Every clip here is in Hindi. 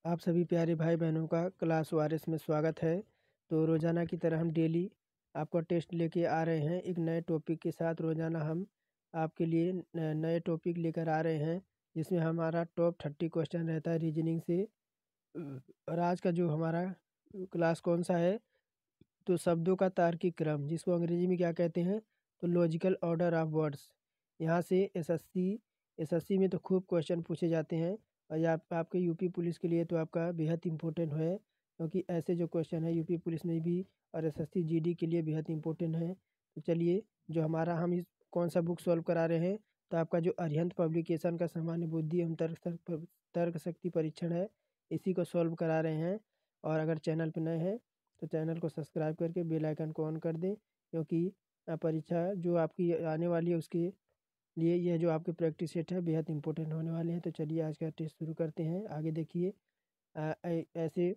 आप सभी प्यारे भाई बहनों का क्लास वारिस में स्वागत है। तो रोज़ाना की तरह हम डेली आपका टेस्ट लेके आ रहे हैं एक नए टॉपिक के साथ। रोज़ाना हम आपके लिए नए टॉपिक लेकर आ रहे हैं जिसमें हमारा टॉप 30 क्वेश्चन रहता है रीजनिंग से। और आज का जो हमारा क्लास कौन सा है, तो शब्दों का तार्किक क्रम, जिसको अंग्रेजी में क्या कहते हैं, तो लॉजिकल ऑर्डर ऑफ वर्ड्स। यहाँ से एसएससी में तो खूब क्वेश्चन पूछे जाते हैं और ये आपके यूपी पुलिस के लिए तो आपका बेहद इम्पोर्टेंट है, क्योंकि ऐसे जो क्वेश्चन है यूपी पुलिस में भी और एसएससी जीडी के लिए बेहद इम्पोर्टेंट है। तो चलिए, जो हमारा हम इस कौन सा बुक सॉल्व करा रहे हैं, तो आपका जो अरिहंत पब्लिकेशन का सामान्य बुद्धि एवं तर्क शक्ति परीक्षण है, इसी को सॉल्व करा रहे हैं। और अगर चैनल पर नए हैं तो चैनल को सब्सक्राइब करके बेल आइकन को ऑन कर दें, क्योंकि परीक्षा जो आपकी आने वाली है उसके लिए यह जो आपके प्रैक्टिस सेट है बेहद इंपॉर्टेंट होने वाले हैं। तो चलिए आज का टेस्ट शुरू करते हैं। आगे देखिए, ऐसे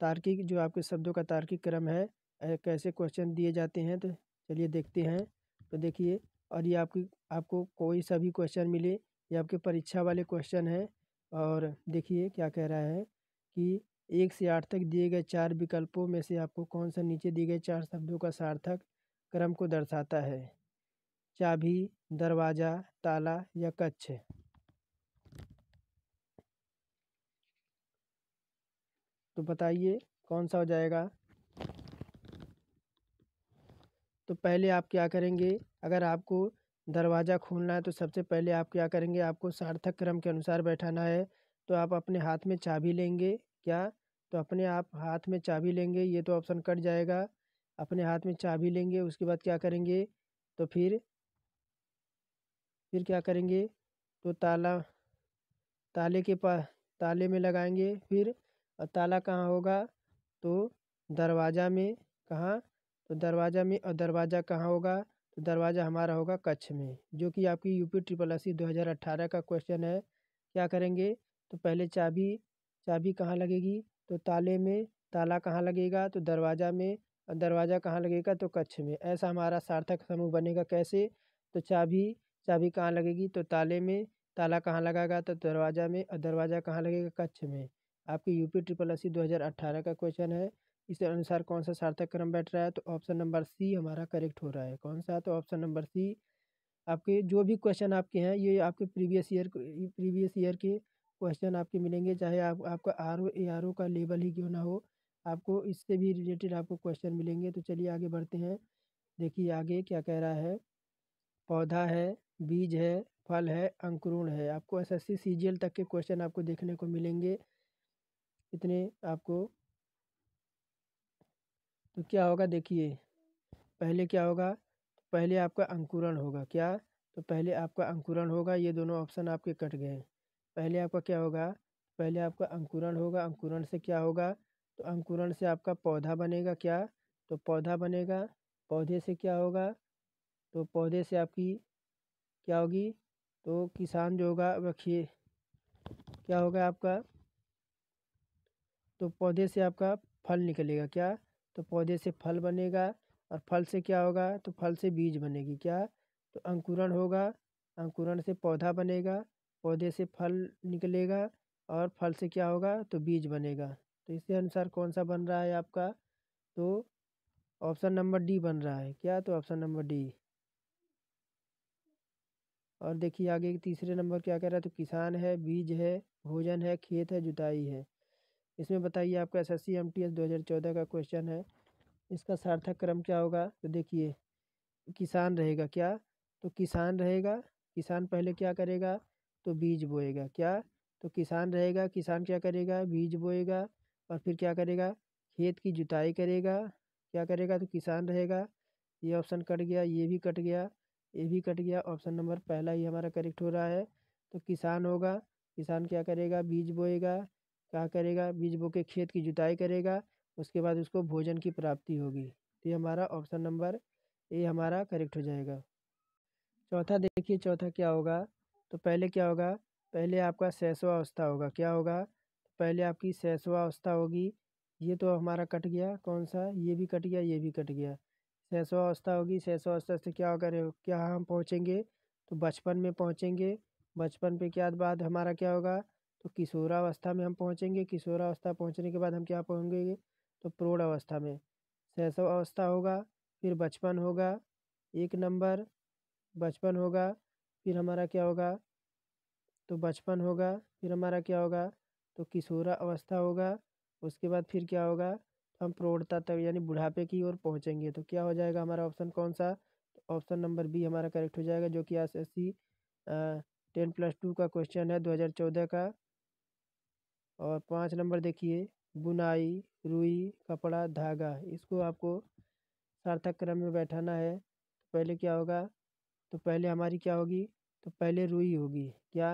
तार्किक जो आपके शब्दों का तार्किक क्रम है, कैसे क्वेश्चन दिए जाते हैं, तो चलिए देखते हैं। तो देखिए, और ये आपको कोई सा भी क्वेश्चन मिले, ये आपके परीक्षा वाले क्वेश्चन है। और देखिए क्या कह रहा है कि 1 से 8 तक दिए गए 4 विकल्पों में से आपको कौन सा नीचे दिए गए 4 शब्दों का सार्थक क्रम को दर्शाता है। चाबी, दरवाजा, ताला या कक्ष। तो बताइए कौन सा हो जाएगा। तो पहले आप क्या करेंगे, अगर आपको दरवाज़ा खोलना है तो सबसे पहले आप क्या करेंगे, आपको सार्थक क्रम के अनुसार बैठाना है। तो आप अपने हाथ में चाबी लेंगे क्या, तो अपने आप हाथ में चाबी लेंगे, ये तो ऑप्शन कट जाएगा। अपने हाथ में चाबी लेंगे, उसके बाद क्या करेंगे, तो फिर क्या करेंगे, तो ताले के पास ताले में लगाएंगे। फिर और ताला कहाँ होगा, तो दरवाज़ा में। कहाँ, तो दरवाज़ा में। और दरवाज़ा कहाँ होगा, तो दरवाज़ा हमारा होगा कक्ष में, जो कि आपकी यूपी SSSC 2018 का क्वेश्चन है। क्या करेंगे, तो पहले चाबी कहाँ लगेगी, तो ताले में। ताला कहाँ लगेगा, तो दरवाज़ा में। और दरवाज़ा कहाँ लगेगा, तो कक्ष में। ऐसा हमारा सार्थक समूह बनेगा। कैसे, तो चाबी कहाँ लगेगी, तो ताले में। ताला कहाँ लगेगा, तो दरवाज़ा में। और दरवाज़ा कहाँ लगेगा, कक्ष में। आपके यूपी SSSC 2018 का क्वेश्चन है। इस अनुसार कौन सा सार्थक क्रम बैठ रहा है, तो ऑप्शन नंबर सी हमारा करेक्ट हो रहा है। कौन सा, तो ऑप्शन नंबर सी। आपके जो भी क्वेश्चन आपके हैं, ये आपके प्रीवियस ईयर के क्वेश्चन आपके मिलेंगे, चाहे आपका आर ओ का लेवल ही क्यों ना हो, आपको इससे भी रिलेटेड आपको क्वेश्चन मिलेंगे। तो चलिए आगे बढ़ते हैं। देखिए आगे क्या कह रहा है। पौधा है, बीज है, फल है, अंकुरण है। आपको एसएससी सीजीएल तक के क्वेश्चन आपको देखने को मिलेंगे इतने आपको। तो क्या होगा, देखिए पहले क्या होगा, पहले आपका अंकुरण होगा क्या, तो पहले आपका अंकुरण होगा। ये दोनों ऑप्शन आपके कट गए। पहले आपका क्या होगा, पहले आपका अंकुरण होगा। अंकुरण से क्या होगा, तो अंकुरण से आपका पौधा बनेगा क्या, तो पौधा बनेगा। पौधे से क्या होगा, तो पौधे से आपकी क्या होगी, तो किसान जो होगा वह क्या होगा आपका, तो पौधे से आपका फल निकलेगा क्या, तो पौधे से फल बनेगा। और फल से क्या होगा, तो फल से बीज बनेगी क्या, तो अंकुरण होगा। अंकुरण से पौधा बनेगा, पौधे से फल निकलेगा। और फल से क्या होगा, तो बीज बनेगा। तो इसके अनुसार कौन सा बन रहा है आपका, तो ऑप्शन नंबर डी बन रहा है क्या, तो ऑप्शन नंबर डी। और देखिए आगे तीसरे नंबर क्या कह रहा है, तो किसान है, बीज है, भोजन है, खेत है, जुताई है। इसमें बताइए, आपका एसएससी एमटीएस 2014 का क्वेश्चन है। इसका सार्थक क्रम क्या होगा, तो देखिए किसान रहेगा क्या, तो किसान रहेगा। किसान पहले क्या करेगा, तो बीज बोएगा क्या, तो किसान रहेगा। किसान क्या करेगा, बीज बोएगा। और फिर क्या करेगा, खेत की जुताई करेगा। क्या करेगा, तो किसान रहेगा। ये ऑप्शन कट गया, ये भी कट गया, ये भी कट गया। ऑप्शन नंबर पहला ही हमारा करेक्ट हो रहा है। तो किसान होगा, किसान क्या करेगा, बीज बोएगा। क्या करेगा, बीज बो के खेत की जुताई करेगा। उसके बाद उसको भोजन की प्राप्ति होगी। तो ये हमारा ऑप्शन नंबर ए हमारा करेक्ट हो जाएगा। चौथा देखिए, चौथा क्या होगा, तो पहले क्या होगा, पहले आपका शैशवावस्था होगा। क्या होगा, पहले आपकी शैशवावस्था होगी। ये तो हमारा कट गया, कौन सा, ये भी कट गया, ये भी कट गया। शैशवावस्था होगी। शैशवावस्था से क्या होगा, क्या हम पहुँचेंगे, तो बचपन में पहुँचेंगे। बचपन पे क्या बाद हमारा क्या होगा, तो किशोरावस्था में हम पहुँचेंगे। किशोरावस्था पहुँचने के बाद हम क्या पहुँचेंगे, तो प्रौढ़ अवस्था में। शैशव अवस्था होगा, फिर बचपन होगा, 1 नंबर बचपन होगा, फिर हमारा क्या होगा, तो बचपन होगा, फिर हमारा क्या होगा, तो किशोरा अवस्था होगा। उसके बाद फिर क्या होगा, तो हम प्रौढ़ता तक यानी बुढ़ापे की ओर पहुँचेंगे। तो क्या हो जाएगा हमारा ऑप्शन कौन सा, तो ऑप्शन नंबर बी हमारा करेक्ट हो जाएगा, जो कि एसएससी 10+2 का क्वेश्चन है 2014 का। और 5 नंबर देखिए, बुनाई, रुई, कपड़ा, धागा, इसको आपको सार्थक क्रम में बैठाना है। तो पहले क्या होगा, तो पहले हमारी क्या होगी, तो पहले रुई होगी। क्या,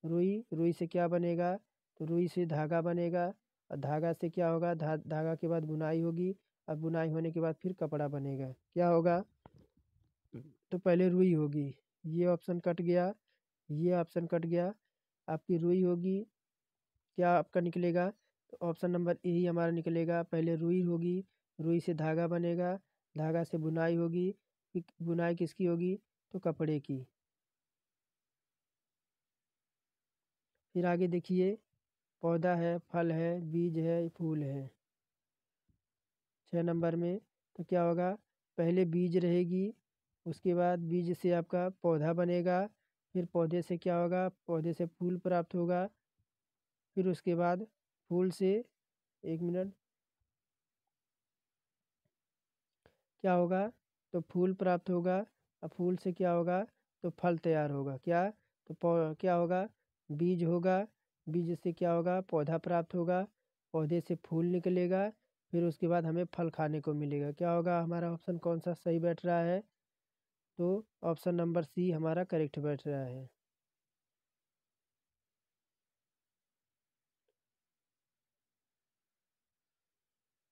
रुई, रुई से क्या बनेगा, तो रुई से धागा बनेगा। और धागा से क्या होगा, धागा के बाद बुनाई होगी। और बुनाई होने के बाद फिर कपड़ा बनेगा। क्या होगा, तो पहले रुई होगी। ये ऑप्शन कट गया, ये ऑप्शन कट गया, आपकी रुई होगी। क्या आपका निकलेगा, तो ऑप्शन नंबर ए ही हमारा निकलेगा। पहले रुई होगी, रुई से धागा बनेगा, धागा से बुनाई होगी, फिर बुनाई किसकी होगी, तो कपड़े की। फिर आगे देखिए, पौधा है, फल है, बीज है, फूल है। 6 नंबर में तो क्या होगा, पहले बीज रहेगी, उसके बाद बीज से आपका पौधा बनेगा, फिर पौधे से क्या होगा, पौधे से फूल प्राप्त होगा, फिर उसके बाद फूल से, 1 मिनट, क्या होगा, तो फूल प्राप्त होगा। अब फूल से क्या होगा, तो फल तैयार होगा। क्या, तो क्या होगा, बीज होगा, बीज से क्या होगा, पौधा प्राप्त होगा, पौधे से फूल निकलेगा, फिर उसके बाद हमें फल खाने को मिलेगा। क्या होगा, हमारा ऑप्शन कौन सा सही बैठ रहा है, तो ऑप्शन नंबर सी हमारा करेक्ट बैठ रहा है।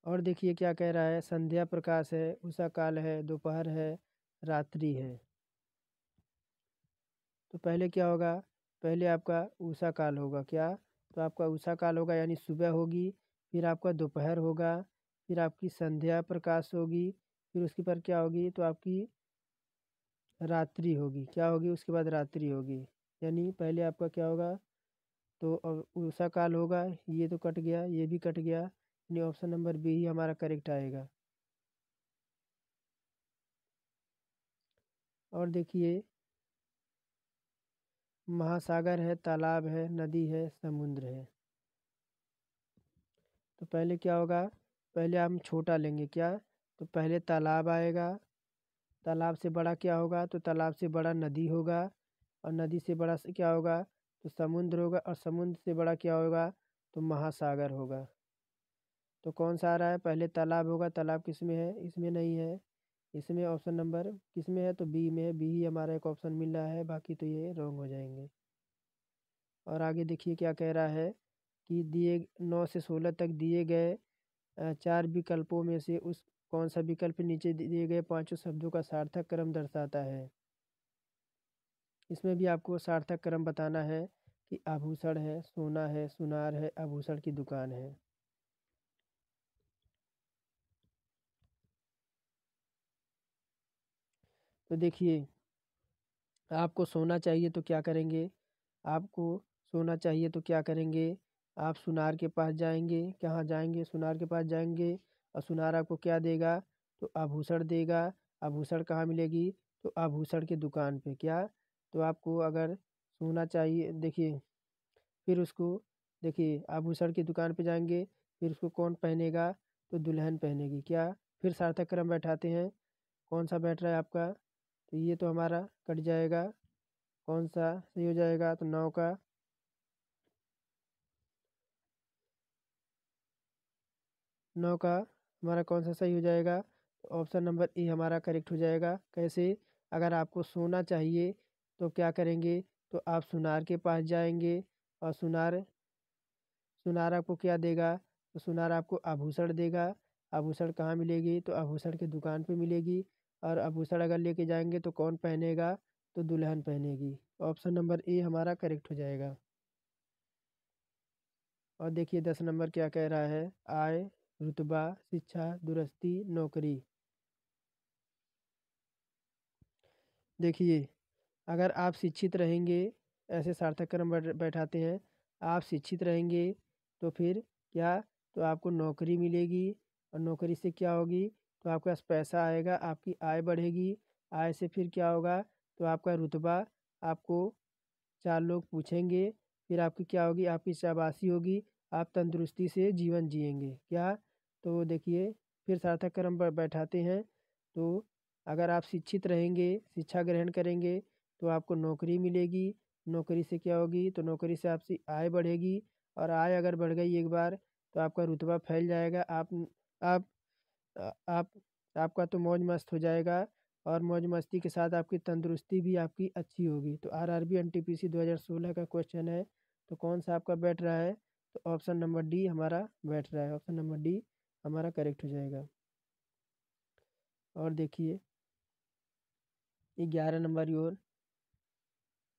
और देखिए क्या कह रहा है, संध्या प्रकाश है, उषा काल है, दोपहर है, रात्रि है। तो पहले क्या होगा, पहले आपका उषा काल होगा। क्या, तो आपका उषा काल होगा यानी सुबह होगी, फिर आपका दोपहर होगा, फिर आपकी संध्या प्रकाश होगी, फिर उसके पर क्या होगी, तो आपकी रात्रि होगी। क्या होगी, उसके बाद रात्रि होगी। यानी पहले आपका क्या होगा, तो उषा काल होगा, ये तो कट गया, ये भी कट गया, यानी ऑप्शन नंबर बी ही हमारा करेक्ट आएगा। और देखिए, महासागर है, तालाब है, नदी है, समुद्र है। तो पहले क्या होगा, पहले हम छोटा लेंगे। क्या, तो पहले तालाब आएगा, तालाब से बड़ा क्या होगा, तो तालाब से बड़ा नदी होगा, और नदी से बड़ा से क्या होगा, तो समुद्र होगा, और समुद्र से बड़ा क्या होगा, तो महासागर होगा। तो कौन सा आ रहा है, पहले तालाब होगा, तालाब किस में है, इसमें नहीं है, इसमें ऑप्शन नंबर किस में है, तो बी में है। बी ही हमारा एक ऑप्शन मिल रहा है, बाकी तो ये रॉन्ग हो जाएंगे। और आगे देखिए क्या कह रहा है, कि दिए 9 से 16 तक दिए गए 4 विकल्पों में से उस कौन सा विकल्प नीचे दिए गए पांचों शब्दों का सार्थक क्रम दर्शाता है। इसमें भी आपको सार्थक क्रम बताना है, कि आभूषण है, सोना है, सुनार है, आभूषण की दुकान है। तो देखिए, आपको सोना चाहिए तो क्या करेंगे, आपको सोना चाहिए तो क्या करेंगे, आप सुनार के पास जाएंगे। कहाँ जाएंगे, सुनार के पास जाएंगे, और सुनार आपको क्या देगा, तो आभूषण देगा। आभूषण कहाँ मिलेगी, तो आभूषण की दुकान पे। क्या, तो आपको अगर सोना चाहिए, देखिए, फिर उसको, देखिए, आभूषण की दुकान पे जाएंगे, फिर उसको कौन पहनेगा, तो दुल्हन पहनेगी। क्या, फिर सार्थक क्रम बैठाते हैं, कौन सा बैठ रहा है आपका, तो ये तो हमारा कट जाएगा। कौन सा सही हो जाएगा, तो 9 का, 9 का हमारा कौन सा सही हो जाएगा, तो ऑप्शन नंबर ए हमारा करेक्ट हो जाएगा। कैसे, अगर आपको सोना चाहिए तो क्या करेंगे, तो आप सुनार के पास जाएंगे, और सुनार सुनार आपको क्या देगा, तो सुनार आपको आभूषण देगा। आभूषण कहाँ मिलेगी, तो आभूषण की दुकान पे मिलेगी। और आभूषण अगर लेके जाएंगे तो कौन पहनेगा, तो दुल्हन पहनेगी। ऑप्शन नंबर ए हमारा करेक्ट हो जाएगा। और देखिए 10 नंबर क्या कह रहा है, आय, रुतबा, शिक्षा, दुरुस्ती, नौकरी। देखिए, अगर आप शिक्षित रहेंगे, ऐसे सार्थक क्रम बैठाते हैं, आप शिक्षित रहेंगे तो फिर क्या, तो आपको नौकरी मिलेगी, और नौकरी से क्या होगी, तो आपके पास पैसा आएगा, आपकी आय बढ़ेगी। आय से फिर क्या होगा, तो आपका रुतबा, आपको 4 लोग पूछेंगे। फिर आपकी क्या होगी, आपकी शाबाशी होगी, आप तंदुरुस्ती से जीवन जिएंगे। क्या, तो देखिए फिर सार्थक कर्म बैठाते हैं। तो अगर आप शिक्षित रहेंगे, शिक्षा ग्रहण करेंगे, तो आपको नौकरी मिलेगी। नौकरी से क्या होगी, तो नौकरी से आपकी आय बढ़ेगी, और आय अगर बढ़ गई एक बार, तो आपका रुतबा फैल जाएगा। आप आप आपका तो मौज मस्त हो जाएगा, और मौज मस्ती के साथ आपकी तंदुरुस्ती भी आपकी अच्छी होगी। तो आरआरबी एनटीपीसी 2016 का क्वेश्चन है, तो कौन सा आपका बैठ रहा है, तो ऑप्शन नंबर डी हमारा बैठ रहा है। ऑप्शन नंबर डी हमारा करेक्ट हो जाएगा। और देखिए 11 नंबर की ओर।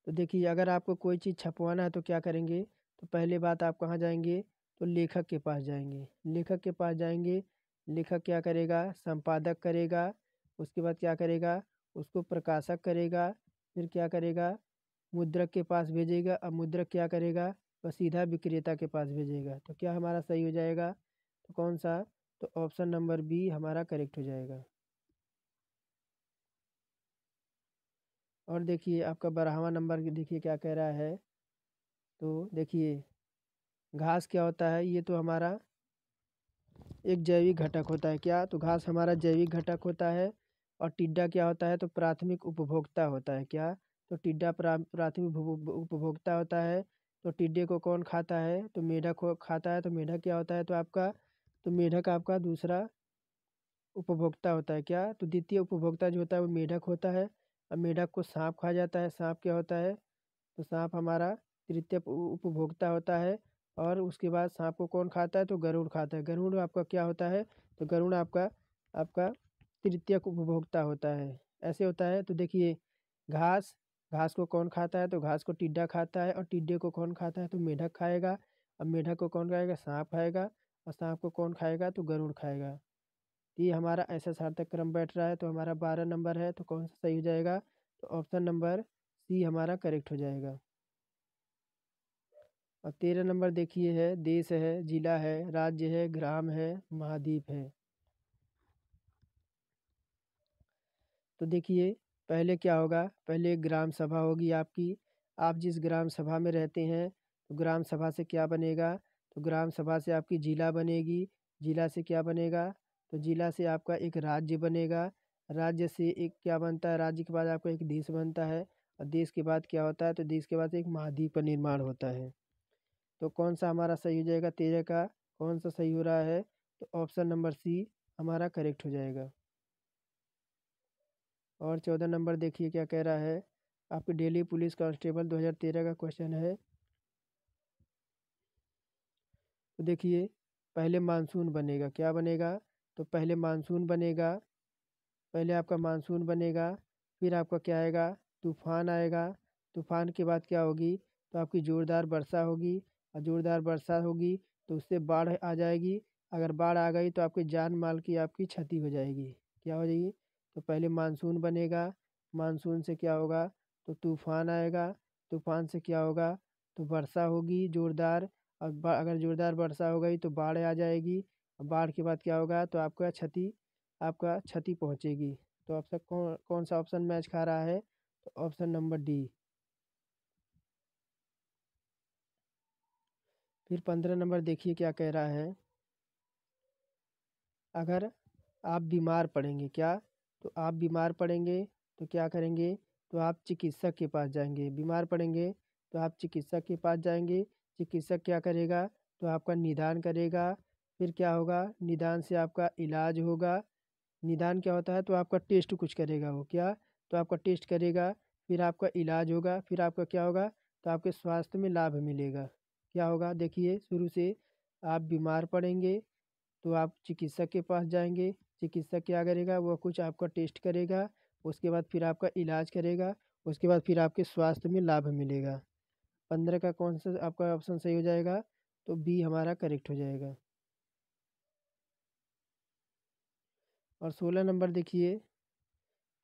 तो देखिए अगर आपको कोई चीज़ छपवाना है तो क्या करेंगे, तो पहले बात आप कहाँ जाएंगे, तो लेखक के पास जाएंगे। लेखक के पास जाएंगे, लेखक क्या करेगा, संपादक करेगा, उसके बाद क्या करेगा, उसको प्रकाशक करेगा, फिर क्या करेगा, मुद्रक के पास भेजेगा। अब मुद्रक क्या करेगा, वह सीधा विक्रेता के पास भेजेगा। तो क्या हमारा सही हो जाएगा, तो कौन सा, तो ऑप्शन नंबर बी हमारा करेक्ट हो जाएगा। और देखिए आपका 12वां नंबर देखिए क्या कह रहा है। तो देखिए घास क्या होता है, ये तो हमारा एक जैविक घटक होता है। क्या, तो घास हमारा जैविक घटक होता है। और टिड्डा क्या होता है, तो प्राथमिक उपभोक्ता होता है। क्या, तो टिड्डा प्राथमिक उपभोक्ता होता है। तो टिड्डे को कौन खाता है, तो मेढक को खाता है। तो मेढक क्या होता है, तो आपका, तो मेढक आपका दूसरा उपभोक्ता होता है। क्या, तो द्वितीय उपभोक्ता जो होता है वो मेढक होता है। अब मेढक को सांप खा जाता है। सांप क्या होता है, तो सांप हमारा तृतीय उपभोक्ता होता है। और उसके बाद सांप को कौन खाता है, तो गरुड़ खाता है। गरुड़ आपका क्या होता है, तो गरुड़ आपका आपका तृतीय उपभोक्ता होता है। ऐसे होता है। तो देखिए घास, घास को कौन खाता है, तो घास को टिड्डा खाता है। और टिड्डे को कौन खाता है, तो मेढक खाएगा। अब मेढक को कौन खाएगा, सांप खाएगा। और सांप को कौन खाएगा, तो गरुड़ खाएगा। तो ये हमारा ऐसा सार्थक क्रम बैठ रहा है। तो हमारा 12 नंबर है, तो कौन सा सही हो जाएगा, तो ऑप्शन नंबर सी हमारा करेक्ट हो जाएगा। और 13 नंबर देखिए है, देश है, जिला है, राज्य है, ग्राम है, महाद्वीप है। तो देखिए पहले क्या होगा, पहले एक ग्राम सभा होगी आपकी। आप जिस ग्राम सभा में रहते हैं, तो ग्राम सभा से क्या बनेगा, तो ग्राम सभा से आपकी जिला बनेगी। जिला से क्या बनेगा, तो जिला से आपका एक राज्य बनेगा। राज्य से एक क्या बनता है, राज्य के बाद आपका एक देश बनता है। और देश के बाद क्या होता है, तो देश के बाद एक महाद्वीप का निर्माण होता है। तो कौन सा हमारा सही हो जाएगा, 13 का कौन सा सही हो रहा है, तो ऑप्शन नंबर सी हमारा करेक्ट हो जाएगा। और 14 नंबर देखिए क्या कह रहा है, आपके दिल्ली पुलिस कांस्टेबल 2013 का क्वेश्चन है। तो देखिए पहले मानसून बनेगा, क्या बनेगा, तो पहले मानसून बनेगा। पहले आपका मानसून बनेगा, फिर आपका क्या आएगा, तूफान आएगा। तूफान के बाद क्या होगी, तो आपकी ज़ोरदार वर्षा होगी। और ज़ोरदार वर्षा होगी तो उससे बाढ़ आ जाएगी। अगर बाढ़ आ गई तो आपकी जान माल की आपकी क्षति हो जाएगी। क्या हो जाएगी, तो पहले मानसून बनेगा। मानसून से क्या होगा, तो तूफान आएगा। तूफान से क्या होगा, तो वर्षा होगी ज़ोरदार। और अगर ज़ोरदार वर्षा हो गई तो बाढ़ आ जाएगी। और बाढ़ के बाद क्या होगा, तो आपका क्षति पहुंचेगी। तो आपका कौन कौन सा ऑप्शन मैच खा रहा है, तो ऑप्शन नंबर डी। फिर 15 नंबर देखिए क्या कह रहा है, अगर आप बीमार पड़ेंगे। क्या, तो आप बीमार पड़ेंगे तो क्या करेंगे, तो आप चिकित्सक के पास जाएंगे। बीमार पड़ेंगे तो आप चिकित्सक के पास जाएंगे। चिकित्सक क्या करेगा, तो आपका निदान करेगा। फिर क्या होगा, निदान से आपका इलाज होगा। निदान क्या होता है, तो आपका टेस्ट कुछ करेगा वो। क्या, तो आपका टेस्ट करेगा, फिर आपका इलाज होगा, फिर आपका क्या होगा, तो आपके स्वास्थ्य में लाभ मिलेगा। क्या होगा, देखिए शुरू से आप बीमार पड़ेंगे तो आप चिकित्सक के पास जाएंगे। चिकित्सक क्या करेगा, वो कुछ आपका टेस्ट करेगा। उसके बाद फिर आपका इलाज करेगा। उसके बाद फिर आपके स्वास्थ्य में लाभ मिलेगा। 15 का कौन सा आपका ऑप्शन सही हो जाएगा, तो बी हमारा करेक्ट हो जाएगा। और 16 नंबर देखिए,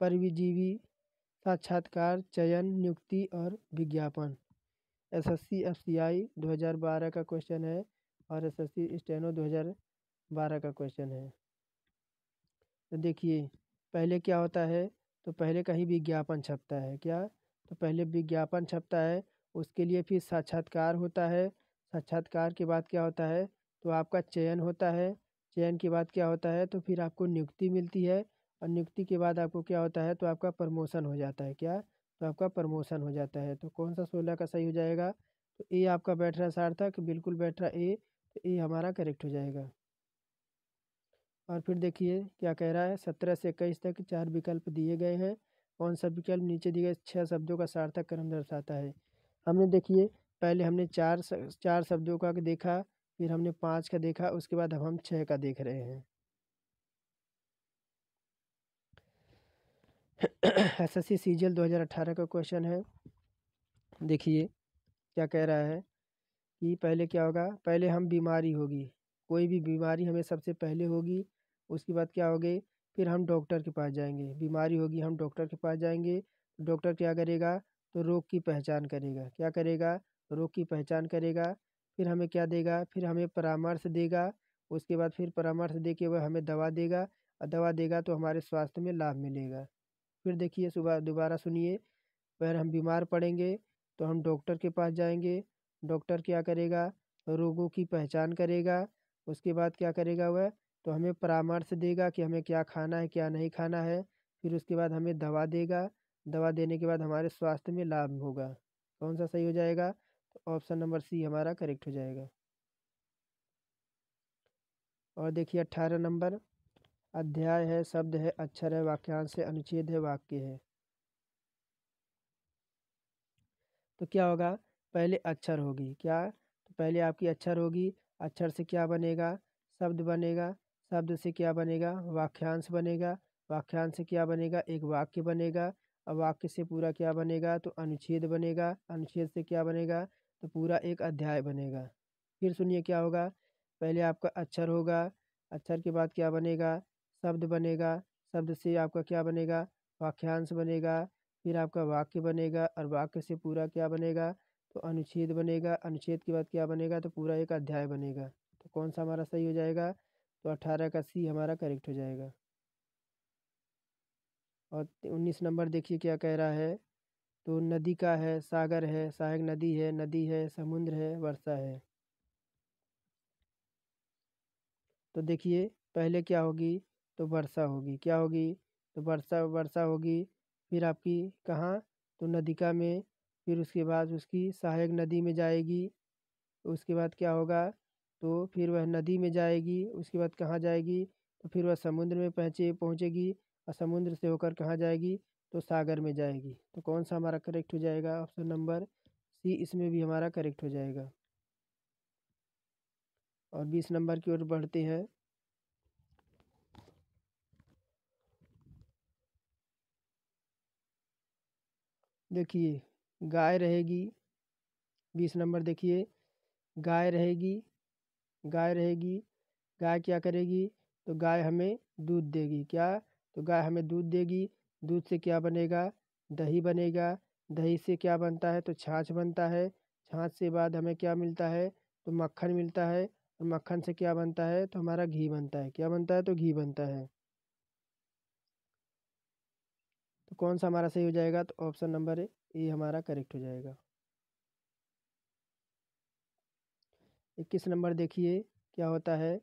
परजीवी साक्षात्कार, चयन, नियुक्ति और विज्ञापन। SSC FCI 2012 का क्वेश्चन है और SSC स्टेनो 2012 का क्वेश्चन है। तो देखिए पहले क्या होता है, तो पहले कहीं विज्ञापन छपता है क्या, तो पहले विज्ञापन छपता है, उसके लिए फिर साक्षात्कार होता है। साक्षात्कार के बाद क्या होता है, तो आपका चयन होता है। चयन के बाद क्या होता है, तो फिर आपको नियुक्ति मिलती है और नियुक्ति के बाद आपको क्या होता है, तो आपका प्रमोशन हो जाता है क्या, तो आपका प्रमोशन हो जाता है। तो कौन सा 16 का सही हो जाएगा, तो ए आपका बैठ रहा है सार्थक, बिल्कुल बैठ रहा ए, तो ए हमारा करेक्ट हो जाएगा। और फिर देखिए क्या कह रहा है, 17 से 21 तक 4 विकल्प दिए गए हैं। कौन सा विकल्प नीचे दिए गए 6 शब्दों का सार्थक क्रम दर्शाता है। हमने देखिए पहले हमने 4 शब्दों का देखा, फिर हमने 5 का देखा, उसके बाद अब हम 6 का देख रहे हैं। SSC CGL 2018 का क्वेश्चन है। देखिए क्या कह रहा है कि पहले क्या होगा, पहले हम बीमारी होगी, कोई भी बीमारी हमें सबसे पहले होगी, उसके बाद क्या होगी, फिर हम डॉक्टर के पास जाएंगे। बीमारी होगी, हम डॉक्टर के पास जाएंगे, डॉक्टर क्या करेगा, तो रोग की पहचान करेगा। क्या करेगा, रोग की पहचान करेगा। फिर हमें क्या देगा, फिर हमें परामर्श देगा। उसके बाद फिर परामर्श दे के वह हमें दवा देगा, और दवा देगा तो हमारे स्वास्थ्य में लाभ मिलेगा। फिर देखिए सुबह दोबारा सुनिए, अगर हम बीमार पड़ेंगे तो हम डॉक्टर के पास जाएंगे। डॉक्टर क्या करेगा, रोगों की पहचान करेगा। उसके बाद क्या करेगा वह, तो हमें परामर्श देगा कि हमें क्या खाना है क्या नहीं खाना है। फिर उसके बाद हमें दवा देगा, दवा देने के बाद हमारे स्वास्थ्य में लाभ होगा। कौन सा सही हो जाएगा, तो ऑप्शन नंबर सी हमारा करेक्ट हो जाएगा। और देखिए 18 नंबर, अध्याय है, शब्द है, अक्षर है, वाक्यांश है, अनुच्छेद है, वाक्य है। तो क्या होगा, पहले अक्षर होगी क्या, तो पहले आपकी अक्षर होगी। अक्षर से क्या बनेगा, शब्द बनेगा। शब्द से क्या बनेगा, वाक्यांश बनेगा। वाक्यांश से क्या बनेगा, एक वाक्य बनेगा। और वाक्य से पूरा क्या बनेगा, तो अनुच्छेद बनेगा। अनुच्छेद से क्या बनेगा, तो पूरा एक अध्याय बनेगा। फिर सुनिए क्या होगा, पहले आपका अक्षर होगा, अक्षर के बाद क्या बनेगा, शब्द बनेगा। शब्द से आपका क्या बनेगा, वाक्यांश बनेगा। फिर आपका वाक्य बनेगा, और वाक्य से पूरा क्या बनेगा, तो अनुच्छेद बनेगा। अनुच्छेद के बाद क्या बनेगा, तो पूरा एक अध्याय बनेगा। तो कौन सा हमारा सही हो जाएगा, तो 18 का सी हमारा करेक्ट हो जाएगा। और 19 नंबर देखिए क्या कह रहा है, तो नदी का है, सागर है, सहायक नदी है, समुद्र है, वर्षा है। तो देखिए पहले क्या होगी, तो वर्षा होगी। क्या होगी, तो वर्षा वर्षा होगी। फिर आपकी कहाँ, तो नदिका में। फिर उसके बाद उसकी सहायक नदी में जाएगी। उसके बाद क्या होगा, तो फिर वह नदी में जाएगी। उसके बाद कहाँ जाएगी, तो फिर वह समुद्र में पहुँचेगी। और समुद्र से होकर कहाँ जाएगी, तो सागर में जाएगी। तो कौन सा हमारा करेक्ट हो जाएगा, ऑप्शन नंबर सी इसमें भी हमारा करेक्ट हो जाएगा। और 20 नंबर की ओर बढ़ते हैं। देखिए गाय रहेगी, 20 नंबर देखिए, गाय रहेगी। गाय रहेगी, गाय क्या करेगी, तो गाय हमें दूध देगी। क्या, तो गाय हमें दूध देगी। दूध से क्या बनेगा, दही बनेगा। दही से क्या बनता है, तो छाछ बनता है। छाछ से बाद हमें क्या मिलता है, तो मक्खन मिलता है। और मक्खन से क्या बनता है, तो हमारा घी बनता है। क्या बनता है, तो घी बनता है। तो कौन सा हमारा सही हो जाएगा, तो ऑप्शन नंबर ए हमारा करेक्ट हो जाएगा। 21 नंबर देखिए क्या होता है,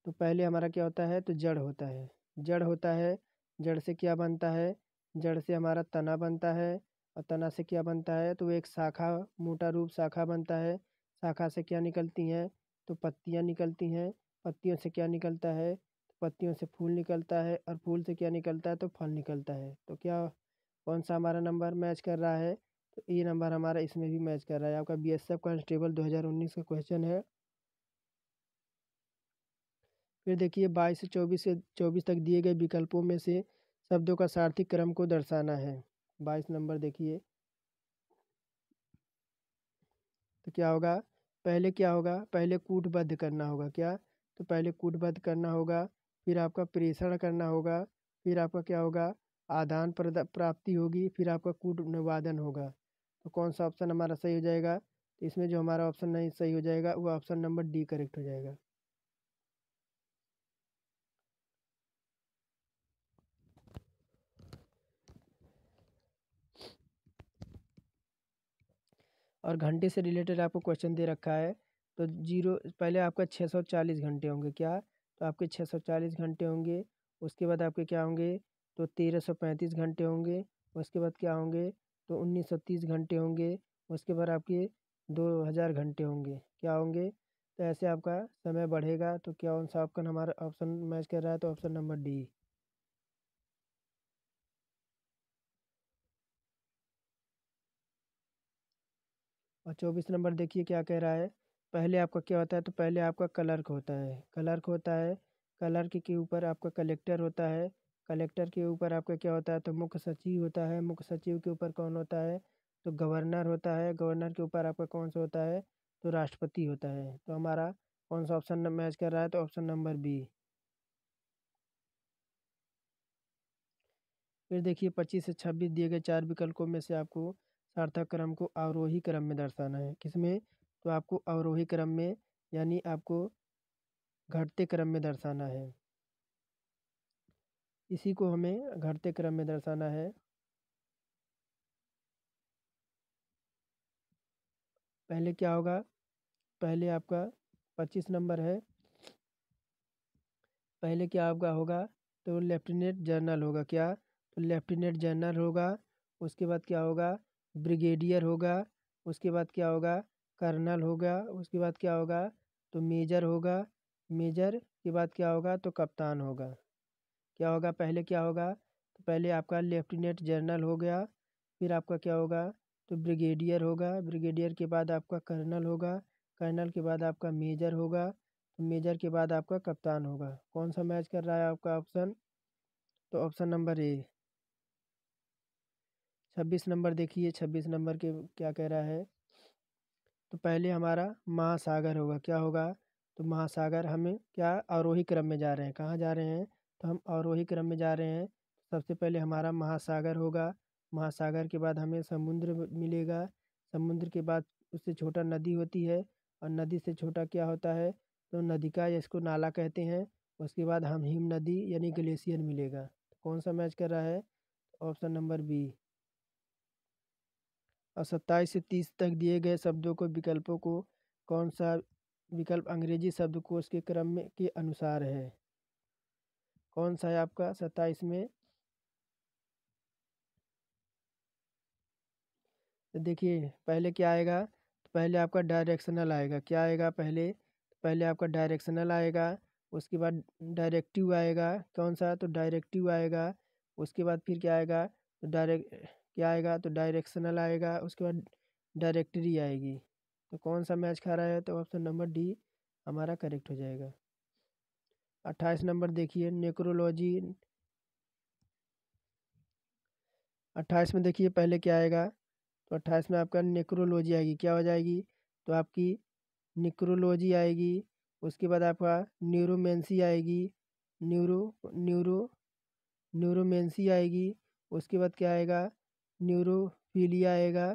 तो पहले हमारा क्या होता है, तो जड़ होता है। जड़ होता है, जड़ से क्या बनता है, जड़ से हमारा तना बनता है। और तना से क्या बनता है, तो एक शाखा, मोटा रूप शाखा बनता है। शाखा से क्या निकलती हैं, तो पत्तियां निकलती हैं। पत्तियों से क्या निकलता है, तो पत्तियों से फूल निकलता है। और फूल से क्या निकलता है, तो फल निकलता है। तो क्या, कौन सा हमारा नंबर मैच कर रहा है, तो ये नंबर हमारा इसमें भी मैच कर रहा है। आपका BSF कांस्टेबल 2019 का क्वेश्चन है। फिर देखिए 22 से 24 तक दिए गए विकल्पों में से शब्दों का सार्थक क्रम को दर्शाना है। 22 नंबर देखिए, तो क्या होगा, पहले क्या होगा, पहले कूटबद्ध करना होगा। क्या, तो पहले कूटबद्ध करना होगा। फिर आपका प्रेषण करना होगा। फिर आपका क्या होगा, आदान प्राप्ति होगी। फिर आपका कूट निवादन होगा। तो कौन सा ऑप्शन हमारा सही हो जाएगा, तो इसमें जो हमारा ऑप्शन नहीं सही हो जाएगा वो ऑप्शन नंबर डी करेक्ट हो जाएगा। और घंटे से रिलेटेड आपको क्वेश्चन दे रखा है। तो जीरो पहले आपका 640 घंटे होंगे क्या, तो आपके 640 घंटे होंगे। उसके बाद आपके क्या होंगे, तो 1335 घंटे होंगे। उसके बाद क्या होंगे, तो 1930 घंटे होंगे। उसके बाद आपके 2000 घंटे होंगे, क्या होंगे। तो ऐसे आपका समय बढ़ेगा। तो क्या कौन सा ऑप्शन हमारा ऑप्शन मैच कर रहा है, तो ऑप्शन नंबर डी। और 24 नंबर देखिए क्या कह रहा है। पहले आपका क्या होता है, तो पहले आपका क्लर्क होता है, क्लर्क होता है। क्लर्क के ऊपर आपका कलेक्टर होता है। कलेक्टर के ऊपर आपका क्या होता है, तो मुख्य सचिव होता है। मुख्य सचिव के ऊपर कौन होता है, तो गवर्नर होता है। गवर्नर के ऊपर आपका कौन सा होता है, तो राष्ट्रपति होता है। तो हमारा कौन सा ऑप्शन मैच कर रहा है, तो ऑप्शन नंबर बी। फिर देखिए 25 से 26 दिए गए 4 विकल्पों में से आपको सार्थक क्रम को अवरोही क्रम में दर्शाना है। किसमें, तो आपको अवरोही क्रम में, यानी आपको घटते क्रम में दर्शाना है। इसी को हमें घटते क्रम में दर्शाना है। पहले क्या होगा, पहले आपका 25 नंबर है। पहले क्या आपका होगा, तो लेफ्टिनेंट जनरल होगा क्या, तो लेफ्टिनेंट जनरल होगा। उसके बाद क्या होगा, ब्रिगेडियर होगा। उसके बाद क्या होगा, कर्नल होगा। उसके बाद क्या होगा, तो मेजर होगा। मेजर के बाद क्या होगा, तो कप्तान होगा। क्या होगा, पहले क्या होगा, तो पहले आपका लेफ्टिनेंट जनरल हो गया। फिर आपका क्या होगा, तो ब्रिगेडियर होगा। ब्रिगेडियर के बाद आपका कर्नल होगा। कर्नल के बाद आपका मेजर होगा। तो मेजर के बाद आपका कप्तान होगा। कौन सा मैच कर रहा है आपका ऑप्शन, तो ऑप्शन नंबर ए। 26 नंबर देखिए, 26 नंबर के क्या कह रहा है। तो पहले हमारा महासागर होगा, क्या होगा, तो महासागर हमें क्या आरोही क्रम में जा रहे हैं, कहाँ जा रहे हैं, तो हम आरोही क्रम में जा रहे हैं। सबसे पहले हमारा महासागर होगा। महासागर के बाद हमें समुद्र मिलेगा। समुद्र के बाद उससे छोटा नदी होती है। और नदी से छोटा क्या होता है, तो नदी का इसको नाला कहते हैं। उसके बाद हम हिम नदी यानी ग्लेशियर मिलेगा। कौन सा मैच कर रहा है, ऑप्शन नंबर बी। और 27 से 30 तक दिए गए शब्दों को विकल्पों को कौन सा विकल्प अंग्रेजी शब्दकोश के क्रम में के अनुसार है। कौन सा है आपका 27 में, तो देखिए पहले क्या आएगा, तो पहले आपका डायरेक्शनल आएगा। क्या आएगा, पहले पहले आपका डायरेक्शनल आएगा। उसके बाद डायरेक्टिव आएगा, कौन सा, तो डायरेक्टिव आएगा। उसके बाद फिर क्या आएगा, तो डायरेक्ट क्या आएगा, तो डायरेक्शनल आएगा। उसके बाद डायरेक्टरी आएगी। तो कौन सा मैच खा रहा है, तो ऑप्शन नंबर डी हमारा करेक्ट हो जाएगा। 28 नंबर देखिए नेक्रोलॉजी। 28 में देखिए पहले क्या आएगा, तो 28 में आपका नेक्रोलॉजी आएगी। क्या हो जाएगी, तो आपकी निक्रोलॉजी आएगी। उसके बाद आपका न्यूरोमेंसी आएगी। न्यूरो न्यूरो न्यूरोमेंसी आएगी। उसके बाद क्या आएगा, न्यूरोफीलिया आएगा।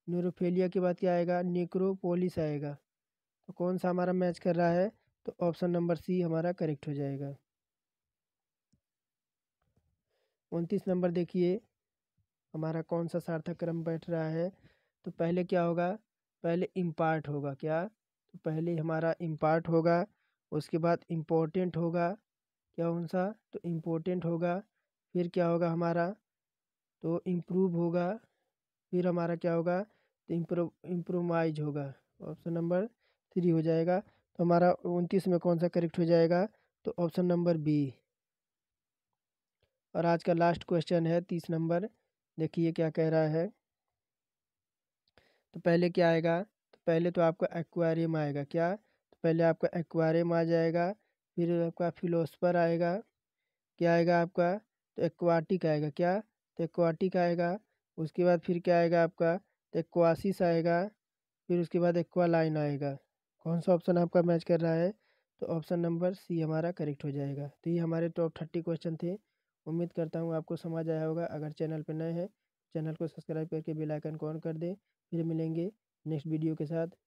न्यूरोफीलिया के बाद क्या आएगा, नेक्रोपोलिस आएगा। तो कौन सा हमारा मैच कर रहा है, तो ऑप्शन नंबर सी हमारा करेक्ट हो जाएगा। 29 नंबर देखिए हमारा कौन सा सार्थक क्रम बैठ रहा है। तो पहले क्या होगा, पहले इम्पार्ट होगा। क्या, तो पहले हमारा इम्पार्ट होगा। उसके बाद इम्पोर्टेंट होगा। क्या कौन सा, तो इम्पोर्टेंट होगा। फिर क्या होगा हमारा, तो इम्प्रूव होगा। फिर हमारा क्या होगा, तो इम्प्रोमाइज होगा। ऑप्शन नंबर 3 हो जाएगा। तो हमारा 29 में कौन सा करेक्ट हो जाएगा, तो ऑप्शन नंबर बी। और आज का लास्ट क्वेश्चन है 30 नंबर। देखिए क्या कह रहा है। तो पहले क्या आएगा, तो पहले तो आपका एक्वारियम आएगा। क्या, तो पहले आपका एक्वारियम आ जाएगा। फिर आपका फिलोसफर आएगा। क्या आएगा आपका, तो एक्वाटिक आएगा। क्या, तो एक्वाटिक आएगा। उसके बाद फिर क्या आएगा आपका, तो एक्वासिस आएगा। फिर उसके बाद एक्वा लाइन आएगा। कौन सा ऑप्शन आपका मैच कर रहा है, तो ऑप्शन नंबर सी हमारा करेक्ट हो जाएगा। तो ये हमारे टॉप 30 क्वेश्चन थे। उम्मीद करता हूँ आपको समझ आया होगा। अगर चैनल पर नए हैं चैनल को सब्सक्राइब करके बेल आइकन को ऑन कर दें। फिर मिलेंगे नेक्स्ट वीडियो के साथ।